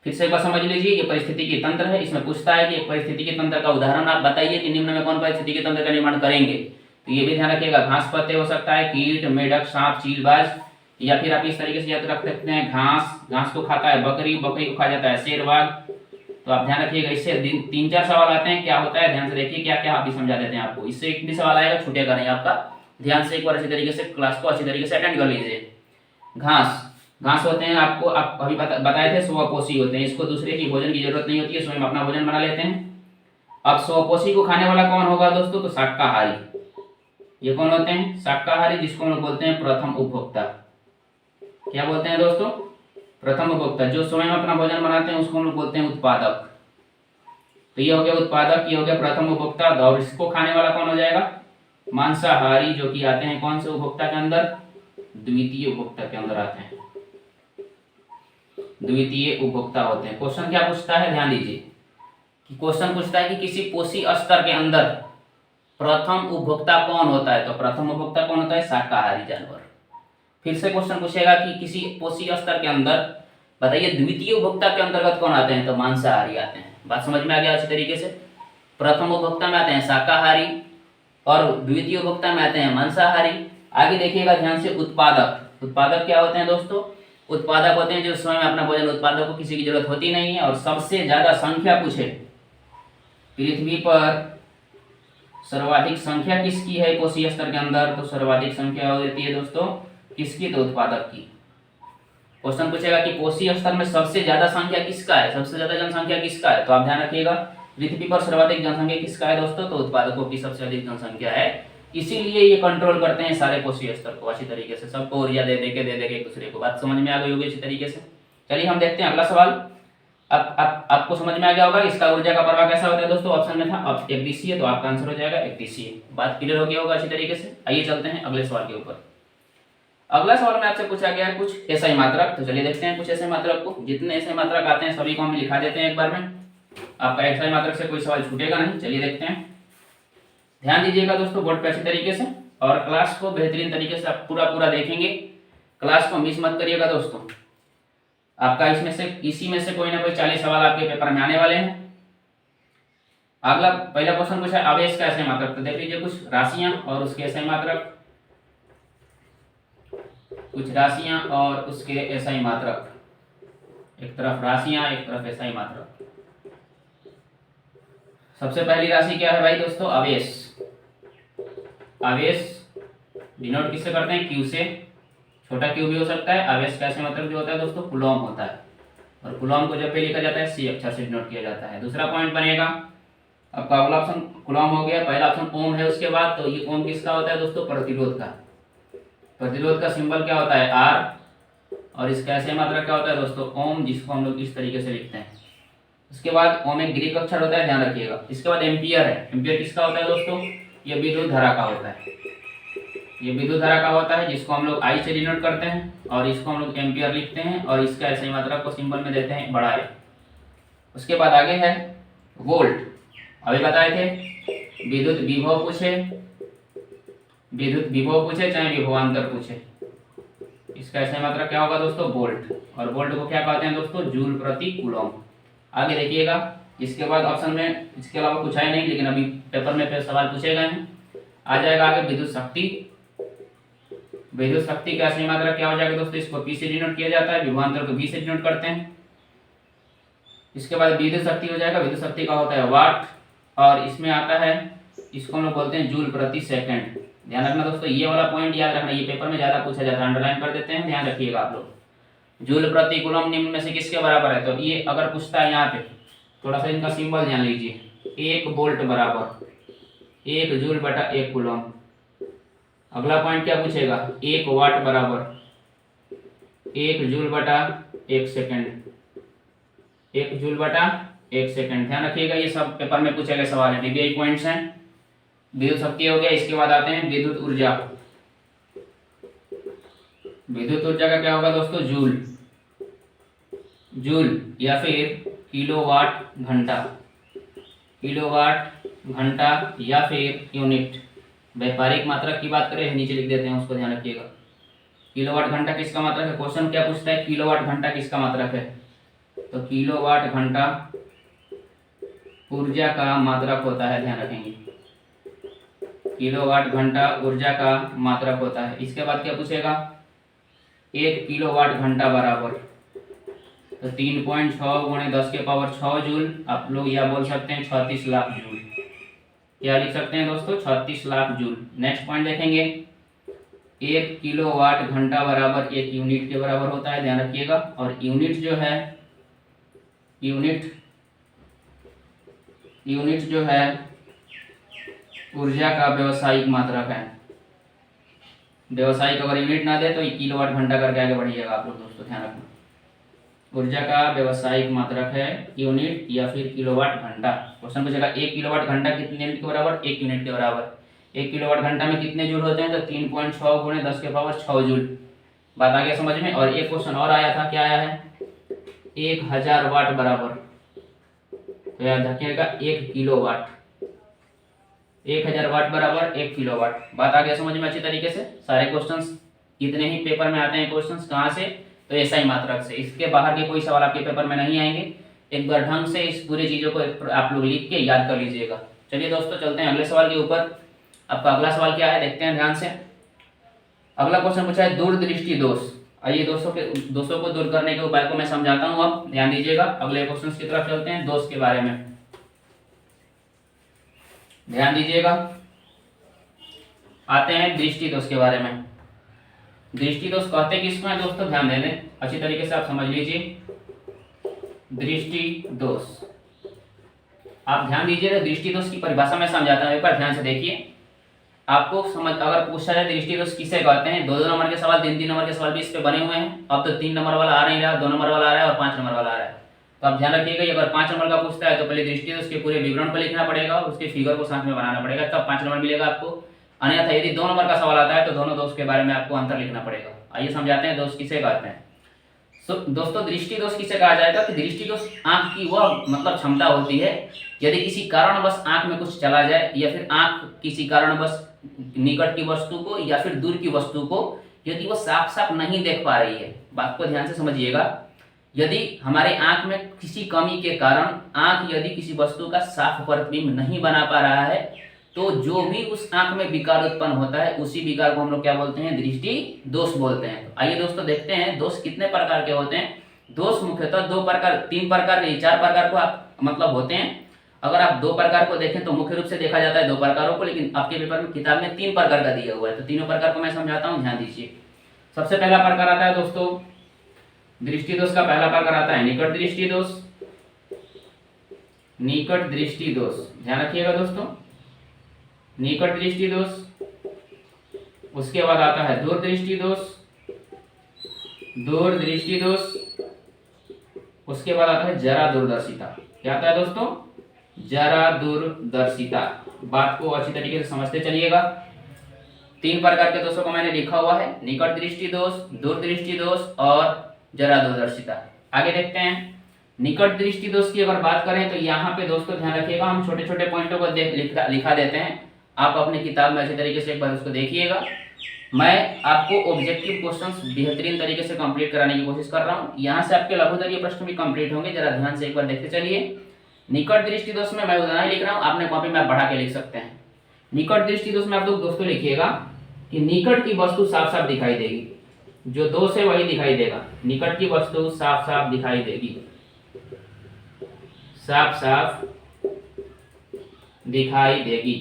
फिर से एक बार समझ लीजिए, ये परिस्थितिकी तंत्र है। इसमें पूछता है कि एक परिस्थितिकी तंत्र का उदाहरण आप बताइए कि निम्न में कौन परिस्थितिकी तंत्र का निर्माण करेंगे। तो ये भी ध्यान रखिएगा, घास पत्ते हो सकता है, कीट, मेढक, सांप, चीलबाज, या फिर आप इस तरीके से याद रख सकते हैं घास को खाता है बकरी, बकरी को खा जाता है शेर, बाघ। तो आप ध्यान रखिएगा, इससे 3-4 सवाल आते हैं। क्या होता है ध्यान से देखिए, क्या क्या आप भी समझा देते हैं आपको। इससे एक भी सवाल आएगा, छूटेगा नहीं आपका। ध्यान से एक बार अच्छी तरीके से क्लास को अच्छी तरीके से अटेंड कर लीजिए। घास होते हैं, आपको आप अभी बताए थे, स्वपोषी होते हैं। इसको दूसरे की भोजन की जरूरत नहीं होती है, स्वयं अपना भोजन बना लेते हैं। अब स्वपोषी को खाने वाला कौन होगा दोस्तों? तो शाकाहारी। ये कौन होते हैं? शाकाहारी, जिसको हम लोग बोलते हैं प्रथम उपभोक्ता। क्या बोलते हैं दोस्तों? प्रथम उपभोक्ता। जो स्वयं अपना भोजन बनाते हैं उसको हम लोग बोलते हैं उत्पादक। तो ये हो गया उत्पादक, ये हो गया प्रथम उपभोक्ता। और इसको खाने वाला कौन हो जाएगा? मांसाहारी, जो कि आते हैं कौन से उपभोक्ता के अंदर? द्वितीय उपभोक्ता के अंदर आते हैं। द्वितीय उपभोक्ता होते हैं। क्वेश्चन क्या पूछता है? ध्यान दीजिए कि क्वेश्चन पूछता है कि किसी पोषी स्तर के अंदर प्रथम उपभोक्ता कौन होता है? तो प्रथम उपभोक्ता कौन होता है? शाकाहारी जानवर। फिर से क्वेश्चन पूछेगा कि किसी पोषी स्तर के अंदर बताइए द्वितीय उपभोक्ता के अंतर्गत कौन आते हैं? तो मांसाहारी आते हैं। बात समझ में आ गया अच्छी तरीके से? प्रथम उपभोक्ता में आते हैं शाकाहारी और द्वितीय उपभोक्ता में आते हैं मांसाहारी। आगे देखिएगा ध्यान से, उत्पादक। उत्पादक क्या होते हैं दोस्तों? उत्पादक होते हैं जो स्वयं अपना भोजन, उत्पादक को किसी की जरूरत होती नहीं है। और सबसे ज्यादा संख्या पूछे पृथ्वी पर सर्वाधिक संख्या किसकी है पोषी स्तर के अंदर? तो सर्वाधिक संख्या होती है दोस्तों किसकी? तो उत्पादक की। क्वेश्चन पूछेगा कि पोषी स्तर में सबसे ज्यादा संख्या किसका है? सबसे ज्यादा जनसंख्या किसका है? तो आप ध्यान रखिएगा, पृथ्वी पर सर्वाधिक जनसंख्या किसका है दोस्तों? तो उत्पादकों की सबसे अधिक जनसंख्या है। इसीलिए ये कंट्रोल करते हैं सारे पोषी स्तर को अच्छी तरीके से, सबको ऊर्जा दे दे के एक दूसरे को। बात समझ में आ गई होगी अच्छी तरीके से? चलिए हम देखते हैं अगला सवाल। अब आपको समझ में आ गया होगा इसका ऊर्जा का प्रवाह कैसा होता है दोस्तों। ऑप्शन में था अब एक दिशीय, तो आपका आंसर हो जाएगा एक दिशीय। बात क्लियर हो गया होगा अच्छी तरीके से? आइए चलते हैं अगले सवाल के ऊपर। अगला सवाल में आपसे पूछा गया है कुछ एसआई मात्रक। तो चलिए देखते हैं कुछ एसआई मात्रक को। जितने एसआई मात्रक आते हैं सभी को हम लिखा देते हैं एक बार में, आपका एसआई मात्रक से कोई सवाल छूटेगा नहीं। चलिए देखते हैं, ध्यान दीजिएगा दोस्तों बोर्ड पे अच्छी तरीके से, और क्लास को बेहतरीन तरीके से आप पूरा देखेंगे। क्लास को मिस मत करिएगा दोस्तों। आपका इसमें से इसी में से कोई ना कोई 40 सवाल आपके पेपर में आने वाले हैं। अगला पहला क्वेश्चन पूछा है आवेश का एसआई मात्रक। तो देख लीजिए कुछ राशियां और उसके एसआई मात्रक, कुछ राशियां और उसके एसआई मात्रक। एक तरफ राशियां, एक तरफ एसआई मात्रक। सबसे पहली राशि क्या है भाई दोस्तों? आवेश। आवेश डिनोट किससे करते हैं? क्यू से। छोटा क्यू भी हो सकता है। आवेश का एसआई मात्रक जो होता है दोस्तों कूलॉम होता है, और कूलॉम को जब पे लिखा जाता है सी अक्षर से डिनोट किया जाता है। दूसरा पॉइंट बनेगा आपका अगला ऑप्शन कूलॉम हो गया, पहला ऑप्शन ओम है उसके बाद। तो ये ओम किसका होता है दोस्तों? प्रतिरोध का। प्रतिरोध का सिंबल क्या होता है? आर। और इसका एसआई मात्रक क्या होता है दोस्तों? ओम, जिसको हम लोग इस तरीके से लिखते हैं। उसके बाद ओम एक ग्रीक अक्षर होता है, ध्यान रखिएगा। इसके बाद एम्पियर है। एम्पियर किसका होता है दोस्तों? ये विद्युत धारा का होता है। ये विद्युत धारा का होता है, जिसको हम लोग आई से डिनोट करते हैं, और इसको हम लोग एम्पियर लिखते हैं, और इसका एसआई मात्रक को सिंबल में देते हैं बड़ा ए। उसके बाद आगे है वोल्ट। अभी बताए थे विद्युत विभव पूछे, विद्युत विभव पूछे चाहे विभवांतर पूछे, इसका एसआई मात्रक क्या होगा दोस्तों? वोल्ट। और वोल्ट को क्या कहते हैं दोस्तों? जूल प्रति कूलॉम। आगे देखिएगा, इसके बाद ऑप्शन में इसके अलावा कुछ है नहीं, लेकिन अभी पेपर में सवाल पूछे गए हैं। आ जाएगा आगे विद्युत शक्ति। विद्युत शक्ति का एसआई मात्रक क्या हो जाएगा दोस्तों? इसको पी से डिनोट किया जाता है, विभवांतर को वी से डिनोट करते हैं। इसके बाद विद्युत शक्ति हो जाएगा, विद्युत शक्ति का होता है वाट, और इसमें आता है, इसको हम लोग बोलते हैं जूल प्रति सेकंड। ध्यान रखना दोस्तों, ये वाला पॉइंट याद रखना, ये पेपर में ज्यादा पूछा जाता है, अंडरलाइन कर देते हैं, ध्यान रखिएगा आप लोग। जूल प्रति कूलम निम्न में से किसके बराबर है? तो ये अगर पूछता है यहाँ पे, थोड़ा सा इनका सिंबल जान लीजिए। 1 वोल्ट बराबर 1 जूल बटा 1 कूलम। अगला पॉइंट क्या पूछेगा? 1 वाट बराबर 1 जूल बटा 1 सेकंड। 1 जूल बटा 1 सेकंड। ध्यान रखिएगा, ये सब पेपर में पूछे गए सवाल है, टीबीआई पॉइंट्स हैं। विद्युत शक्ति हो गया। इसके बाद आते हैं विद्युत ऊर्जा। विद्युत ऊर्जा का क्या होगा दोस्तों? जूल, जूल या फिर किलोवाट घंटा, किलोवाट घंटा या फिर यूनिट। व्यापारिक मात्रक की बात करें, नीचे लिख देते हैं, उसको ध्यान रखिएगा। किलोवाट घंटा किसका मात्रक है? क्वेश्चन क्या पूछता है? किलोवाट घंटा किसका मात्रक है? तो किलोवाट घंटा ऊर्जा का मात्रक होता है, ध्यान रखेंगे। किलोवाट घंटा ऊर्जा का मात्रक होता है। इसके बाद क्या पूछेगा? 1 किलोवाट घंटा बराबर, तो 3.6 गुणे 10 के पावर 6 जूल। आप लोग यह बोल सकते हैं 36 लाख जूल। क्या लिख सकते हैं दोस्तों? 36 लाख जूल। नेक्स्ट पॉइंट देखेंगे, 1 किलोवाट घंटा बराबर 1 यूनिट के बराबर होता है, ध्यान रखिएगा। और यूनिट जो है, यूनिट जो है ऊर्जा का व्यवसायिक मात्रक है। व्यवसायिक अगर यूनिट ना दे तो किलोवाट घंटा करके आगे बढ़िएगा आप लोग दोस्तों, ध्यान रखना। ऊर्जा का व्यवसायिक मात्रक है यूनिट या फिर किलोवाट घंटा। क्वेश्चन पूछेगा 1 किलोवाट घंटा कितने यूनिट के बराबर? 1 यूनिट के बराबर। 1 किलोवाट घंटा में कितने जूल होते हैं? तो 3.6 गुणे 10 के पावर 6 जूल। बात आ गया समझ में। और एक क्वेश्चन और आया था, क्या आया है? 1000 वाट बराबर, तो याद रखिएगा 1 किलोवाट। 1000 वाट बराबर 1 किलोवाट। बात आ गया समझ में अच्छी तरीके से। सारे क्वेश्चंस इतने ही पेपर में आते हैं क्वेश्चंस, कहाँ से? तो ऐसा ही मात्रक से। इसके बाहर के कोई सवाल आपके पेपर में नहीं आएंगे। एक बार ढंग से इस पूरी चीजों को आप लोग लिख के याद कर लीजिएगा। चलिए दोस्तों चलते हैं अगले सवाल के ऊपर। आपका अगला सवाल क्या है देखते हैं ध्यान से। अगला क्वेश्चन पूछा है दूरदृष्टि दोष। आइए दोषों को दूर करने के उपाय को मैं समझाता हूँ, अब ध्यान दीजिएगा। अगले क्वेश्चन की तरफ चलते हैं, दोष के बारे में ध्यान दीजिएगा। आते हैं दृष्टि दोष के बारे में। दृष्टि दोष कहते किसको है दोस्तों? ध्यान दे दें, अच्छी तरीके से आप समझ लीजिए। दृष्टि दोष, आप ध्यान दीजिए। दृष्टि दोष की परिभाषा में समझाता हूँ, एक बार ध्यान से देखिए। आपको समझ, अगर पूछा जाए दृष्टि दोष किसे कहते हैं, 2-2 नंबर के सवाल, 3-3 नंबर के सवाल भी इस पे बने हुए हैं। अब तो 3 नंबर वाला आ नहीं रहा, 2 नंबर वाला आ रहा है और 5 नंबर वाला आ रहा है। तो आप ध्यान रखिएगा, अगर 5 नंबर का पूछता है तो पहले दृष्टि दोष के पूरे विवरण को लिखना पड़ेगा और उसके फिगर को साथ में बनाना पड़ेगा, तब 5 नंबर मिलेगा आपको। अन्यथा यदि 2 नंबर का सवाल आता है तो दोनों दोष के बारे में आपको अंतर लिखना पड़ेगा। आइए समझाते हैं दोष किसे कहते हैं। दोस्तों दृष्टि दोष किसे कहा जाएगा? कि दृष्टि दोष आंख की वह मतलब क्षमता होती है, यदि किसी कारणवश आंख में कुछ चला जाए या फिर आंख किसी कारणवश निकट की वस्तु को या फिर दूर की वस्तु को यदि वो साफ साफ नहीं देख पा रही है। बात को ध्यान से समझिएगा। यदि हमारे आंख में किसी कमी के कारण आंख यदि किसी वस्तु का साफ प्रतिबिंब नहीं बना पा रहा है तो जो भी उस आंख में विकार उत्पन्न होता है उसी विकार को हम लोग क्या बोलते हैं? दृष्टि दोष बोलते हैं। तो आइए दोस्तों देखते हैं दोष कितने प्रकार के होते हैं। दोष मुख्यतः 2 प्रकार, 3 प्रकार, 4 प्रकार को आप मतलब होते हैं। अगर आप 2 प्रकार को देखें तो मुख्य रूप से देखा जाता है 2 प्रकारों को, लेकिन आपके पेपर में किताब में 3 प्रकार का दिया हुआ है। तो तीनों प्रकार को मैं समझाता हूँ, ध्यान दीजिए। सबसे पहला प्रकार आता है दोस्तों दृष्टि दोष का पहला प्रकार आता है निकट दृष्टि दोष। निकट दृष्टि दोष, ध्यान रखिएगा दोस्तों, निकट दृष्टि दोष। उसके बाद आता है दूर दृष्टि दोष, दूर दृष्टि दोष। उसके बाद आता है जरा दूरदर्शिता। क्या आता है दोस्तों? जरा दूरदर्शिता। बात को अच्छी तरीके से समझते चलिएगा। 3 प्रकार के दोषों को मैंने लिखा हुआ है, निकट दृष्टि दोष, दूर दृष्टि दोष और जरा दूरदर्शिता। आगे देखते हैं निकट दृष्टि दोष की अगर बात करें तो यहाँ पे दोस्तों ध्यान रखिएगा, हम छोटे छोटे पॉइंटों को लिखा देते हैं। आप अपनी किताब में अच्छे तरीके से एक बार उसको देखिएगा। मैं आपको ऑब्जेक्टिव क्वेश्चंस बेहतरीन तरीके से कंप्लीट कराने की कोशिश कर रहा हूँ। यहाँ से आपके लघुदरीय प्रश्न भी कंप्लीट होंगे, जरा ध्यान से एक बार देखते चलिए। निकट दृष्टि दोष में मैं उदाहरण लिख रहा हूँ, आपने कॉपी में बढ़ा के लिख सकते हैं। निकट दृष्टि दोष में आप लोग दोस्तों लिखिएगा कि निकट की वस्तु साफ साफ दिखाई देगी, जो दोष है वही दिखाई देगा। निकट की वस्तु साफ साफ दिखाई देगी, साफ साफ दिखाई देगी।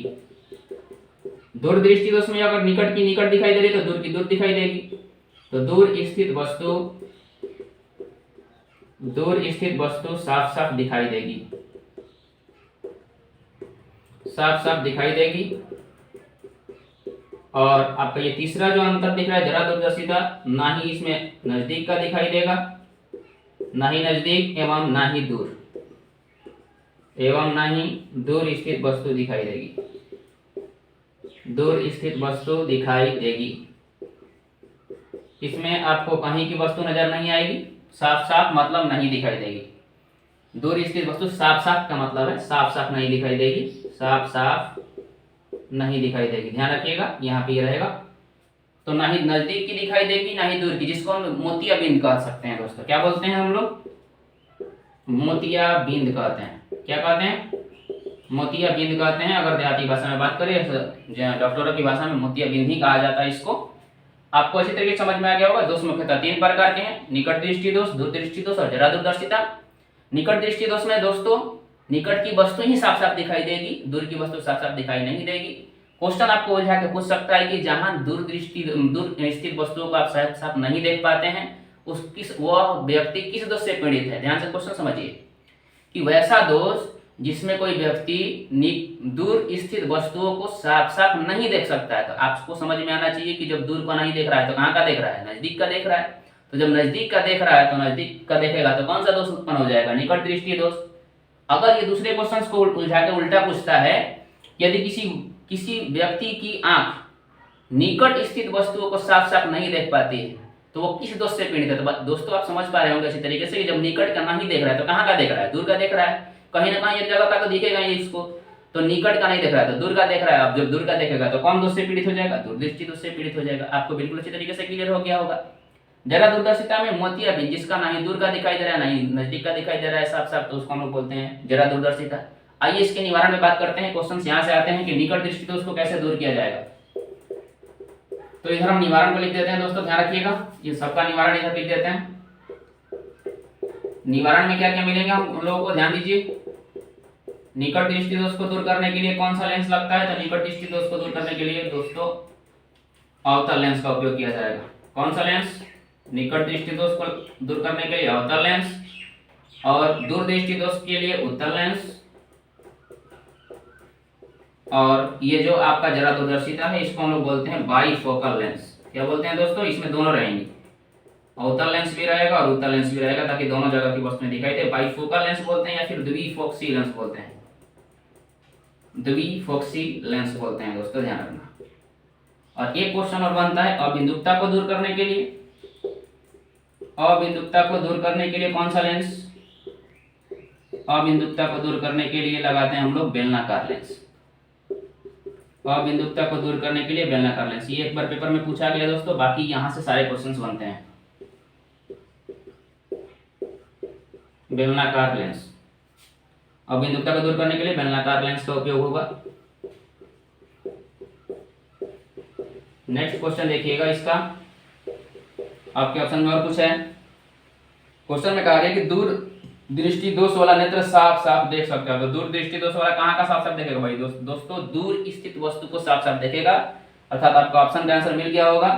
दूर दृष्टि दोष में अगर निकट की निकट दिखाई दे रही तो दूर की दूर दिखाई देगी। तो दूर स्थित वस्तु साफ साफ दिखाई देगी, साफ साफ दिखाई देगी। और आपका ये तीसरा जो अंतर दिख रहा है जरा दूरदर्शिता, ना ही इसमें नजदीक का दिखाई देगा, ना ही नजदीक एवं ना ही दूर, एवं ना ही दूर स्थित वस्तु दिखाई देगी। दूर स्थित वस्तु दिखाई देगी। इसमें आपको कहीं की वस्तु नजर नहीं आएगी, साफ साफ मतलब नहीं दिखाई देगी। दूर स्थित वस्तु साफ साफ का मतलब है साफ साफ नहीं दिखाई देगी, साफ साफ नहीं दिखाई देगी, ध्यान रखिएगा यहाँ पे ये रहेगा। तो ना ही नजदीक की दिखाई देगी ना ही दूर की, जिसको हम मोतियाबिंद कह सकते हैं दोस्तों। क्या बोलते हैं हम लोग? मोतियाबिंद कहते हैं। क्या कहते हैं? मोतियाबिंद कहते हैं। अगर देहाती भाषा में बात करें, डॉक्टरों की भाषा में मोतियाबिंद ही कहा जाता है इसको। आपको अच्छी तरीके से समझ में आ गया होगा। दोष मुख्यतः 3 प्रकार के हैं, निकट दृष्टि दोष, दूर दृष्टि दोष और जरा दूरदर्शिता। निकट दृष्टि दोष में दोस्तों निकट की वस्तु ही साफ साफ दिखाई देगी, दूर की वस्तु साफ साफ दिखाई नहीं देगी। क्वेश्चन आपको उलझा के पूछ सकता है कि जहां दूर स्थित वस्तुओं को आप साफ साफ नहीं देख पाते हैं, वह व्यक्ति किस दोष से पीड़ित है। ध्यान से क्वेश्चन समझिए कि वैसा दोष जिसमें कोई व्यक्ति दूर स्थित वस्तुओं को साफ साफ नहीं देख सकता है। तो आपको समझ में आना चाहिए कि जब दूर का नहीं देख रहा है तो कहाँ का देख रहा है? नजदीक का देख रहा है। तो जब नजदीक का देख रहा है तो नजदीक का देखेगा तो कौन सा दोष उत्पन्न हो जाएगा? निकट दृष्टि दोष। अगर ये दूसरे क्वेश्चन को उलझा के उल्टा पूछता है, यदि किसी व्यक्ति की आंख निकट स्थित वस्तुओं को साफ साफ नहीं देख पाती है तो वो किस दोष से पीड़ित है? तो दोस्तों आप समझ पा रहे होंगे अच्छी तरीके से कि जब निकट का नहीं देख रहा है तो कहाँ का देख रहा है? दूर का देख रहा है। कहीं ना कहीं एक जगह का तो दिखेगा ही इसको। तो निकट का नहीं देख रहा है तो दूर का देख रहा है। अब जब दूर का देखेगा तो कौन दोष से पीड़ित हो जाएगा? दूरदृष्टि दोष से पीड़ित हो जाएगा। आपको बिल्कुल अच्छी तरीके से क्लियर हो गया होगा। जरा दूरदर्शिता में मोतियाबिंद, जिसका ना ही दूर का दिखाई दे रहा है ना ही नजदीक का दिखाई दे रहा है साफ साफ, तो उसको हम लोग बोलते हैं जरा दूरदर्शिता। आइए इसके निवारण में बात करते हैं। क्वेश्चन यहाँ से आते हैं कि निकट दृष्टि दोष को कैसे दूर किया जाएगा। तो इधर हम निवारण को लिख देते हैं दोस्तों, ध्यान रखिएगा। ये सबका निवारण इधर लिख देते हैं। निवारण में क्या क्या मिलेंगे हम लोगों को, ध्यान दीजिए। निकट दृष्टि दोष को दूर करने के लिए कौन सा लेंस लगता है? तो निकट दृष्टि दोष को दूर करने के लिए दोस्तों अवतल लेंस का उपयोग किया जाएगा। कौन सा लेंस? निकट दृष्टि दोष को दूर करने के लिए अवतल लेंस, और दूर दृष्टि दोष के लिए उत्तल लेंस। और ये जो आपका जरा दूरदर्शिता है इसको हम लोग बोलते हैं बाईफोकल लेंस। क्या बोलते हैं दोस्तों? इसमें दोनों रहेंगे, अवतल लेंस भी रहेगा और उत्तल लेंस भी रहेगा, ताकि दोनों जगह की वस्तुएं दिखाई दे। बाईफोकल लेंस बोलते हैं या फिर द्विफोक्सी लेंस बोलते हैं। द्विफोक्सी लेंस बोलते हैं दोस्तों, ध्यान रखना। और एक क्वेश्चन और बनता है अबिंदुकता को दूर करने के लिए। अबिंदुकता को दूर करने के लिए कौन सा लेंस? अबिंदुकता को दूर करने के लिए लगाते हैं हम लोग बेलनाकार लेंस। अबिंदुकता को दूर करने के लिए बेलनाकार लेंस। ये एक बार पेपर में पूछा गया दोस्तों, बाकी यहाँ से सारे क्वेश्चंस बनते हैं। बेलनाकार लेंस, अबिंदुकता को दूर करने के लिए बेलनाकार लेंस का उपयोग होगा। नेक्स्ट क्वेश्चन देखिएगा इसका, आपके ऑप्शन में और कुछ है। क्वेश्चन में कहा गया कि दूर दृष्टि दोष वाला नेत्र साफ साफ देख सकता है। तो दूर दृष्टि दोष वाला कहाँ का साफ साफ देखेगा भाई? दोस्तों दूर स्थित वस्तु को साफ साफ देखेगा। अर्थात आपको ऑप्शन का आंसर मिल गया होगा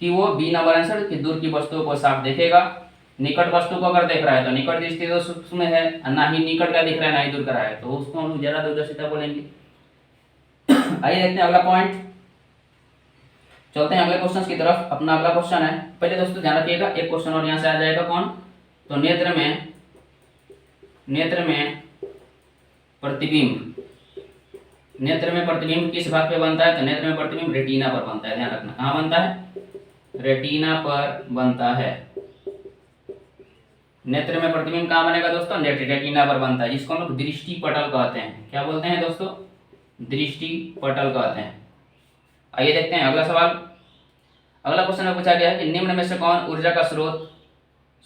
कि वो बी नंबर आंसर कि दूर की वस्तुओं को साफ देखेगा। निकट वस्तु को अगर देख रहा है तो निकट दृष्टि दोष उसमें है, ना ही निकट का दिख रहा है ना ही दूर का रहा है, तो उसको हम लोग जरा दूरदर्शिता बोलेंगे। आइए देखते हैं अगला पॉइंट। चलते हैं अगले क्वेश्चन की तरफ। अपना अगला क्वेश्चन है, पहले दोस्तों ध्यान रखिएगा एक क्वेश्चन और यहाँ से आ जाएगा। कौन? तो नेत्र में प्रतिबिंब, नेत्र में प्रतिबिंब किस भाग पे बनता है? तो नेत्र में प्रतिबिंब रेटिना पर बनता है। ध्यान रखना, कहाँ बनता है? रेटिना पर बनता है। नेत्र में प्रतिबिंब कहाँ बनेगा दोस्तों? रेटिना पर बनता है, जिसको हम लोग दृष्टि पटल कहते हैं। क्या बोलते हैं दोस्तों? दृष्टि पटल कहते हैं। आइए देखते हैं अगला सवाल। अगला क्वेश्चन में पूछा गया है कि निम्न में से कौन ऊर्जा का स्रोत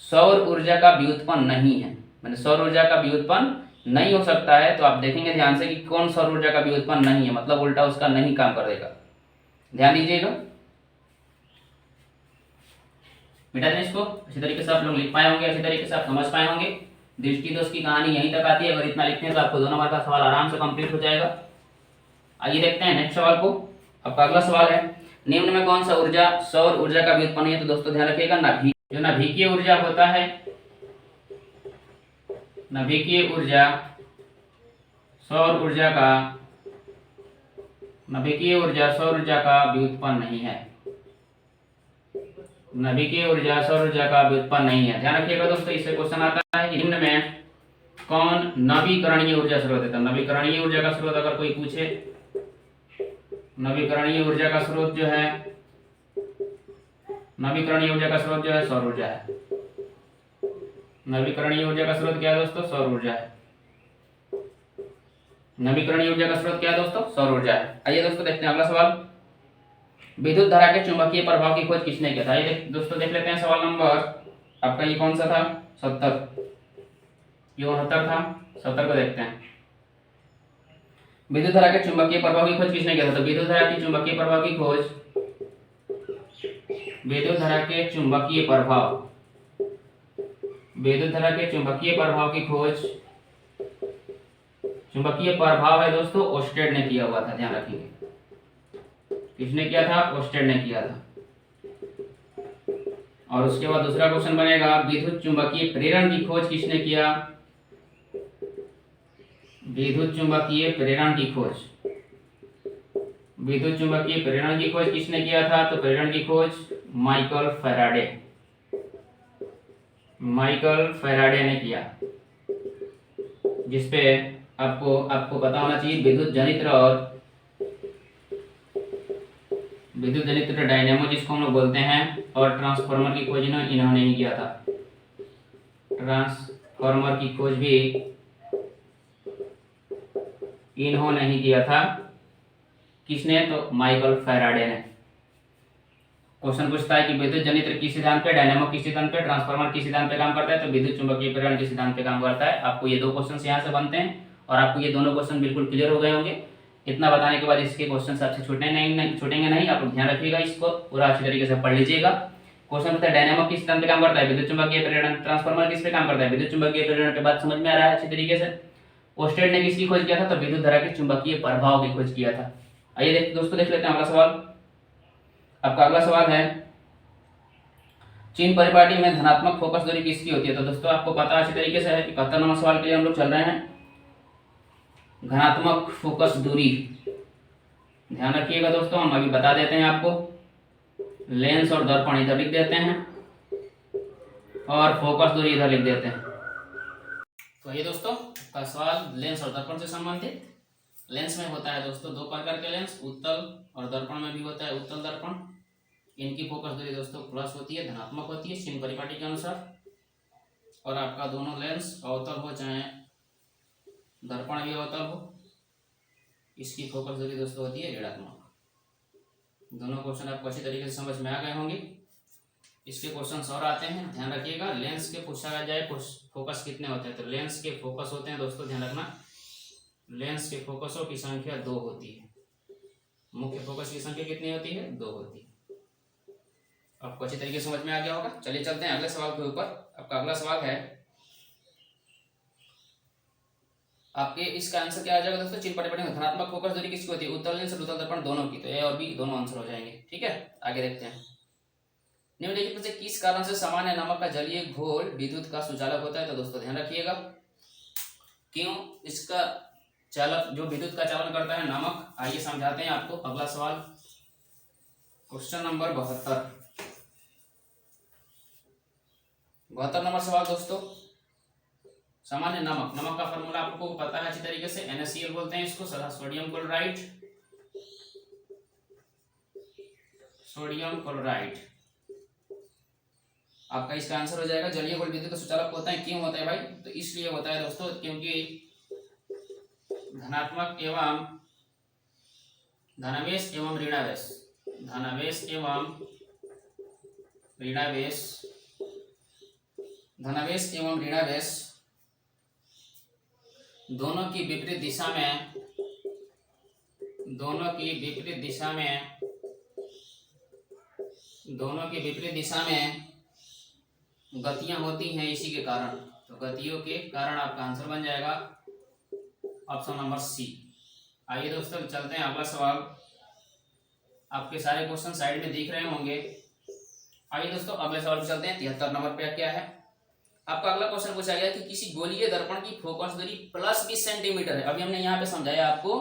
सौर ऊर्जा का व्युत्पन्न नहीं है? मैंने सौर ऊर्जा का व्युत्पन्न नहीं हो सकता है। तो आप देखेंगे ध्यान से कि कौन सौर ऊर्जा का व्युत्पन्न नहीं है, मतलब उल्टा उसका नहीं काम करेगा। ध्यान दीजिएगा, मिटा दें इसको। अच्छी तरीके से आप लोग लिख पाए होंगे, अच्छी तरीके से आप समझ पाए होंगे। दृष्टि दोष की कहानी यहीं तक आती है। अगर इतना लिखते हैं तो आपको 2 नंबर का सवाल आराम से कंप्लीट हो जाएगा। आइए देखते हैं नेक्स्ट सवाल को। आपका अगला सवाल है, निम्न में कौन सा ऊर्जा सौर ऊर्जा का व्युत्पन्न है? तो दोस्तों ध्यान रखिएगा, जो नाभिकीय ऊर्जा होता है, नाभिकीय ऊर्जा सौर ऊर्जा का व्युत्पन्न नहीं है। नाभिकीय ऊर्जा सौर ऊर्जा का व्युत्पन्न नहीं है। ध्यान रखिएगा दोस्तों, इससे क्वेश्चन आता है कि निम्न में कौन नवीकरणीय ऊर्जा स्रोत है? तो नवीकरणीय ऊर्जा का स्रोत अगर कोई पूछे नवीकरणीय ऊर्जा का स्रोत जो है, नवीकरणीय ऊर्जा का स्रोत जो है सौर ऊर्जा है। नवीकरणीय ऊर्जा का स्रोत क्या है दोस्तों? सौर ऊर्जा है। नवीकरणीय ऊर्जा का स्रोत क्या है दोस्तों? सौर ऊर्जा है। आइए दोस्तों देखते हैं अगला सवाल। विद्युत धारा के चुंबकीय प्रभाव की खोज किसने किया था? आइए दोस्तों देख लेते हैं सवाल नंबर आपका ये कौन सा था? 70। ये 69 था। 70 को देखते हैं। विद्युत धारा के चुंबकीय प्रभाव की खोज किसने किया था? तो विद्युत धारा की चुंबकीय प्रभाव की खोज, विद्युत धारा के चुंबकीय प्रभाव, विद्युत धारा के चुंबकीय प्रभाव की खोज, चुंबकीय प्रभाव है दोस्तों ओस्टेड ने किया हुआ था, ध्यान रखिए। किसने किया था? ओस्टेड ने किया था। और उसके बाद दूसरा क्वेश्चन बनेगा, विद्युत चुंबकीय प्रेरण की खोज किसने किया? विद्युत चुंबकीय प्रेरण की खोज, विद्युत चुंबकीय प्रेरण की खोज किसने किया था? तो प्रेरण की खोज माइकल फैराडे, माइकल फैराडे ने किया। जिसपे आपको पता होना चाहिए विद्युत जनित्र और विद्युत जनित्र डायनेमो जिसको हम लोग बोलते हैं, और ट्रांसफार्मर की खोज इन्होंने ही किया था। ट्रांसफार्मर की खोज भी इन्होंने ही किया था। किसने? तो माइकल फैराडे ने। क्वेश्चन पूछता है कि विद्युत जनित्र किस सिद्धांत पे, डायनेमो किस सिद्धांत पे, ट्रांसफार्मर किस सिद्धांत पे काम करता है? तो विद्युत चुंबकीय प्रेरण के सिद्धांत पे काम करता है। आपको ये दो क्वेश्चन यहाँ से बनते हैं और आपको ये दोनों क्वेश्चन बिल्कुल क्लियर हो गए होंगे। इतना बताने के बाद इसके क्वेश्चन आपसे छूटेंगे नहीं। आप ध्यान रखिएगा, इसको पूरा अच्छी तरीके से पढ़ लीजिएगा। क्वेश्चन पूछता है डायनेमो किस सिद्धांत पे काम करता है? विद्युत चुंबकीय प्रेरण। ट्रांसफार्मर किस पे काम करता है? विद्युत चुंबकीय प्रेरण पे। बात समझ में आ रहा है अच्छी तरीके से? ओस्टेड ने किसकी खोज किया था? तो विद्युत धारा के चुंबकीय प्रभाव की खोज किया था। आइए दोस्तों देख लेते हैं अगला सवाल। आपका अगला सवाल है, चीन परिपाटी में धनात्मक फोकस दूरी किसकी होती है? तो दोस्तों आपको पता अच्छी तरीके से है। 71 नंबर सवाल के लिए हम लोग चल रहे हैं। धनात्मक फोकस दूरी, ध्यान रखिएगा दोस्तों, हम अभी बता देते हैं आपको। लेंस और दर्पण इधर लिख देते हैं और फोकस दूरी इधर लिख देते हैं। तो ये दोस्तों का सवाल लेंस और दर्पण से संबंधित। लेंस में होता है दोस्तों दो प्रकार के लेंस, उत्तल और दर्पण में भी होता है उत्तल दर्पण। इनकी फोकस दूरी दोस्तों प्लस होती है, धनात्मक होती है चीन परिपाटी के अनुसार। और आपका दोनों लेंस अवतल हो चाहे दर्पण भी अवतल हो, इसकी फोकस दूरी दोस्तों होती है ऋणात्मक। दोनों क्वेश्चन आपको अच्छी तरीके से समझ में आ गए होंगे। इसके क्वेश्चन और आते हैं, ध्यान रखिएगा। लेंस के पूछा जाए फोकस कितने होते हैं? तो लेंस के फोकस होते हैं दोस्तों, ध्यान रखना, लेंस के फोकसों की संख्या 2 होती है। मुख्य फोकस की संख्या कितनी होती है? 2 होती है। आपको अच्छी तरीके से समझ में आ गया होगा। चलिए चलते हैं अगले सवाल के ऊपर। आपका अगला सवाल है, आपके इसका आंसर क्या आ जाएगा दोस्तों? चीन परिपाटी में धनात्मक फोकस दूरी किसकी होती है? उत्तल लेंस और उत्तल दर्पण दोनों की। तो ए और बी दोनों आंसर हो जाएंगे। ठीक है, आगे देखते हैं। निम्नलिखित में से किस कारण से सामान्य नमक का जलीय घोल विद्युत का सुचालक होता है? तो दोस्तों ध्यान रखिएगा, क्यों इसका चालक जो विद्युत का चालन करता है नमक, आइए समझाते हैं आपको। अगला सवाल क्वेश्चन नंबर 72। 72 नंबर सवाल दोस्तों, सामान्य नमक, नमक का फॉर्मूला आपको पता है अच्छी तरीके से, NaCl बोलते हैं इसको, सोडियम क्लोराइड, सोडियम क्लोराइड। आपका इसका आंसर हो जाएगा जलीय घोल विद्युत का सुचालक होता है। क्यों होता है भाई? तो इसलिए होता है दोस्तों क्योंकि धनात्मक एवं धनावेश एवं ऋणावेश, धनावेश एवं ऋणावेश, धनावेश एवं ऋणावेश दोनों की विपरीत दिशा में, दोनों की विपरीत दिशा में, दोनों की विपरीत दिशा में गतियां होती हैं इसी के कारण। तो गतियों के कारण आपका आंसर बन जाएगा ऑप्शन नंबर सी। आइए दोस्तों चलते हैं अगला सवाल। आपके सारे क्वेश्चन साइड में दिख रहे होंगे। आइए दोस्तों अगले सवाल पे चलते हैं। 73 नंबर पे क्या है? आपका अगला क्वेश्चन पूछा गया कि किसी गोलीय दर्पण की फोकस दूरी प्लस 20 सेंटीमीटर है। अभी हमने यहाँ पे समझाया आपको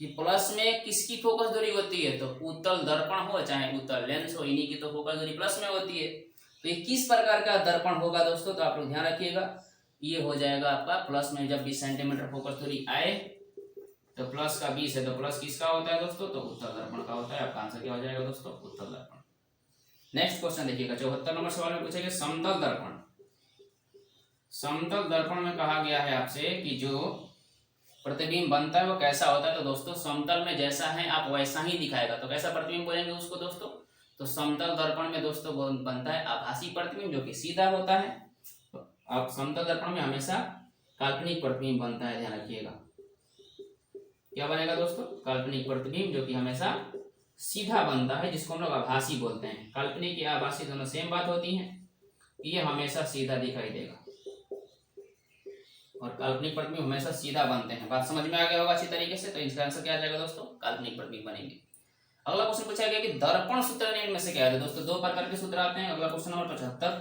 कि प्लस में किसकी फोकस दूरी होती है? तो उत्तल दर्पण हो चाहे उत्तल लेंस हो, इन्हीं की तो फोकस दूरी प्लस में होती है। तो ये किस प्रकार का दर्पण होगा दोस्तों? तो आप लोग ध्यान रखिएगा, ये हो जाएगा आपका प्लस में। जब 20 सेंटीमीटर फोकस दूरी आए तो प्लस का 20 है, तो प्लस किसका होता है दोस्तों? तो उत्तल दर्पण का होता है। आपका आंसर क्या हो जाएगा दोस्तों? उत्तल दर्पण। नेक्स्ट क्वेश्चन देखिएगा, 74 नंबर सवाल में पूछेगा समतल दर्पण। समतल दर्पण में कहा गया है आपसे कि जो प्रतिबिंब बनता है वो कैसा होता है? तो दोस्तों समतल में जैसा है आप वैसा ही दिखाएगा। तो कैसा प्रतिबिंब बोलेंगे उसको दोस्तों? तो समतल दर्पण में दोस्तों बनता है आभासी प्रतिबिंब जो कि सीधा होता है। तो आप समतल दर्पण में हमेशा काल्पनिक प्रतिबिंब बनता है, ध्यान रखिएगा। क्या बनेगा दोस्तों? काल्पनिक प्रतिबिंब जो कि हमेशा सीधा बनता है, जिसको हम लोग आभासी बोलते हैं। काल्पनिक या आभासी दोनों सेम बात होती है। ये हमेशा सीधा दिखाई देगा और काल्पनिक प्रतिबिंब हमेशा सीधा बनते हैं। बात समझ में आ गया होगा अच्छी तरीके से। तो इसका आंसर क्या आ जाएगा दोस्तों? काल्पनिक प्रतिबिंब बनेंगे। अगला क्वेश्चन पूछा गया कि दर्पण सूत्र निम्न में से क्या है? दोस्तों दो प्रकार के सूत्र आते हैं। अगला क्वेश्चन नंबर 75।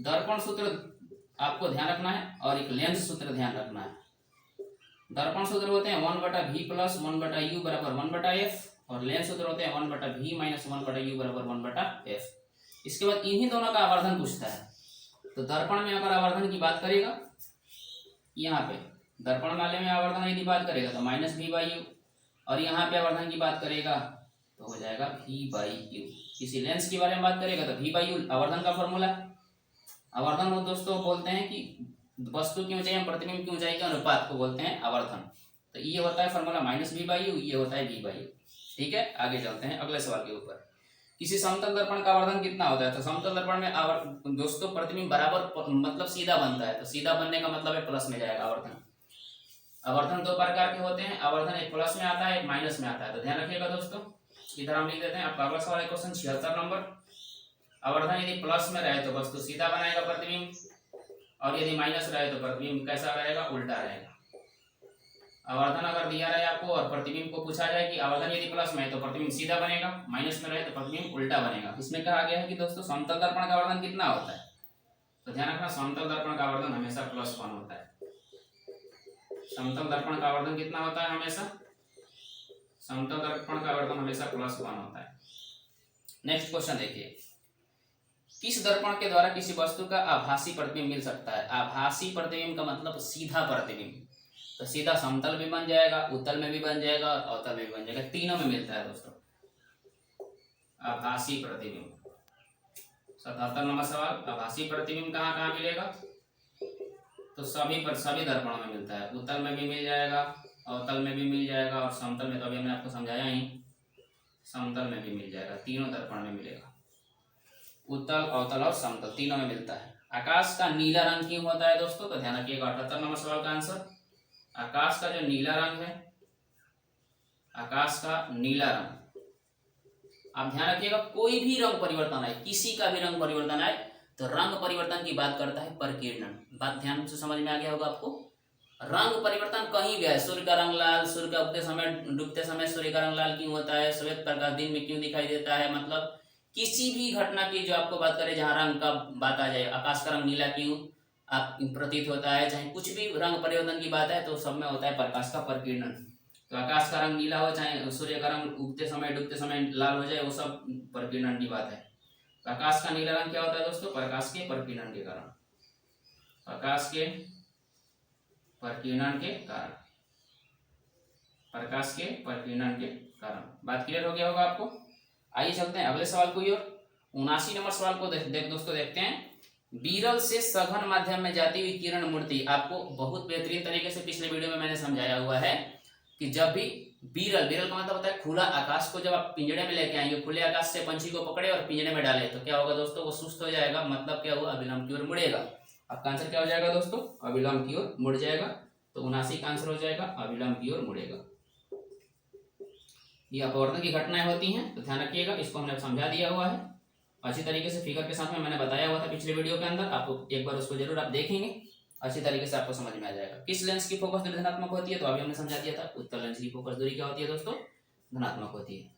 दर्पण सूत्र आपको ध्यान रखना है और एक लेंस सूत्र ध्यान रखना है। दर्पण सूत्र होते हैं 1/v प्लस 1/u बराबर 1/f और लेंस सूत्र होते हैं 1/v माइनस 1/u बराबर 1/f। इसके बाद इन्हीं दोनों का आवर्धन पूछता है। तो दर्पण में अगर आवर्धन की बात करेगा, यहाँ पे दर्पण वाले में आवर्धन यदि बात करेगा तो -v/u और यहाँ पे आवर्धन की बात करेगा तो हो जाएगा v/u। किसी लेंस के बारे में बात करेगा तो v/u आवर्धन का फॉर्मूला। आवर्धन वो दोस्तों बोलते हैं कि वस्तु की ऊंचाई और प्रतिबिंब की ऊंचाई के अनुपात को बोलते हैं आवर्धन। तो ये होता है फॉर्मूला -v/u, ये होता है v/u। ठीक है, आगे चलते हैं अगले सवाल के ऊपर। किसी समतल दर्पण का आवर्धन कितना होता है? तो समतल दर्पण में दोस्तों प्रतिबिंब बराबर मतलब सीधा बनता है। तो सीधा बनने का मतलब है प्लस में जाएगा आवर्धन। आवर्धन दो प्रकार के होते हैं, आवर्धन एक प्लस में आता है, एक माइनस में आता है। तो ध्यान रखिएगा दोस्तों। इधर हम लिख देते हैं आपका अगला सवाल है क्वेश्चन 76 नंबर। आवर्धन यदि प्लस में रहे तो वस्तु सीधा बनाएगा प्रतिबिंब, और यदि माइनस रहे तो प्रतिबिंब कैसा रहेगा? उल्टा रहेगा। आवर्धन अगर दिया रहे आपको और प्रतिबिंब को पूछा जाए कि आवर्धन यदि प्लस में है तो प्रतिबिंब सीधा बनेगा, माइनस में रहे तो प्रतिबिंब उल्टा बनेगा। इसमें कहा गया है कि दोस्तों समतल दर्पण का आवर्धन कितना होता है? तो ध्यान रखना, समतल दर्पण का आवर्धन हमेशा +1 होता है। समतल दर्पण का आवर्धन कितना होता है? हमेशा समतल दर्पण का आवर्धन हमेशा +1 होता है। नेक्स्ट क्वेश्चन देखिए, किस दर्पण के द्वारा किसी वस्तु का आभासी प्रतिबिंब मिल सकता है? आभासी प्रतिबिंब का मतलब सीधा प्रतिबिंब। तो सीधा समतल भी बन जाएगा, उत्तल में भी बन जाएगा और अवतल में भी बन जाएगा, तीनों में मिलता है दोस्तों आभासी प्रतिबिंब। 77 नंबर सवाल, आभासी प्रतिबिंब कहाँ कहाँ मिलेगा? तो सभी दर्पणों में मिलता है। उत्तल में भी मिल जाएगा, अवतल में भी मिल जाएगा और समतल में तो अभी हमने आपको समझाया ही, समतल में भी मिल जाएगा। तीनों दर्पण में मिलेगा, उत्तल, अवतल और समतल तीनों में मिलता है। आकाश का नीला रंग क्यों होता है दोस्तों? तो ध्यान रखिएगा 78 नंबर सवाल का आंसर, आकाश का जो नीला रंग है, आकाश का नीला रंग, आप ध्यान रखिएगा कोई भी रंग परिवर्तन आए, किसी का भी रंग परिवर्तन आए तो रंग परिवर्तन की बात करता है प्रकीर्णन। बात ध्यान से समझ में आ गया होगा आपको। रंग परिवर्तन कहीं भी है, सूर्य का रंग लाल, सूर्य का उगते समय डूबते समय सूर्य का रंग लाल क्यों होता है, श्वेत प्रकाश दिन में क्यों दिखाई देता है, मतलब किसी भी घटना की जो आपको बात करें जहां रंग का बात आ जाए, आकाश का रंग नीला क्यों आप प्रतीत होता है, चाहे कुछ भी रंग परिवर्तन की बात है तो सब में होता है प्रकाश का प्रकीर्णन। तो आकाश का रंग नीला हो, चाहे सूर्य का रंग उगते समय डूबते समय लाल हो जाए, वो सब प्रकीर्णन की बात है। तो आकाश का नीला रंग क्या होता है दोस्तों? प्रकाश के प्रकीर्णन के कारण, प्रकाश के प्रकीर्णन के कारण, प्रकाश के प्रकीर्णन के कारण। बात क्लियर हो गया होगा आपको। आइए चलते हैं अगले सवाल को। 79 नंबर सवाल को दोस्तों देखते हैं। विरल से सघन माध्यम में जाती हुई किरण मूर्ति, आपको बहुत बेहतरीन तरीके से पिछले वीडियो में मैंने समझाया हुआ है कि जब भी विरल का मतलब होता है खुला आकाश को जब आप पिंजड़े में लेके आएंगे, खुले आकाश से पंछी को पकड़े और पिंजड़े में डाले तो क्या होगा दोस्तों? वो सुस्त हो जाएगा, मतलब क्या हुआ? अविलंब की ओर मुड़ेगा। आपका आंसर क्या हो जाएगा दोस्तों? अविलंब की ओर मुड़ जाएगा। तो 79 का आंसर हो जाएगा अविलंब की ओर मुड़ेगा। ये अपवर्तन की घटनाएं होती हैं, तो ध्यान रखिएगा। इसको हमने समझा दिया हुआ है अच्छी तरीके से, फिगर के साथ में मैंने बताया हुआ था पिछले वीडियो के अंदर। आपको एक बार उसको जरूर आप देखेंगे, अच्छी तरीके से आपको समझ में आ जाएगा। किस लेंस की फोकस दूरी धनात्मक होती है? तो अभी हमने समझा दिया था, उत्तल लेंस की फोकस दूरी क्या होती है दोस्तों? धनात्मक होती है।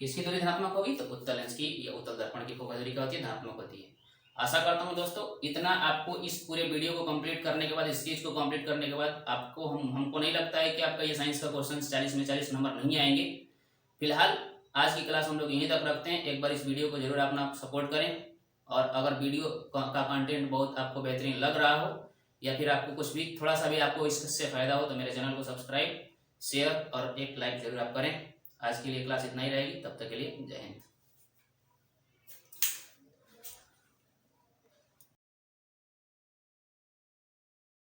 किसकी दूरी धनात्मक होगी? तो उत्तल लेंस की या उत्तल दर्पण की फोकस दूरी क्या होती है? धनात्मक होती है। आशा करता हूं दोस्तों इतना आपको इस पूरे वीडियो को कंप्लीट करने के बाद, इस चीज को कंप्लीट करने के बाद आपको हमको नहीं लगता है कि आपका ये साइंस का क्वेश्चन 40 में 40 नंबर नहीं आएंगे। फिलहाल आज की क्लास हम लोग यहीं तक रखते हैं। एक बार इस वीडियो को जरूर अपना सपोर्ट करें, और अगर वीडियो का कंटेंट बहुत आपको बेहतरीन लग रहा हो या फिर आपको कुछ भी थोड़ा सा भी आपको इससे फायदा हो तो मेरे चैनल को सब्सक्राइब, शेयर और एक लाइक जरूर आप करें। आज के लिए क्लास इतना ही रहेगी, तब तक के लिए जय हिंद।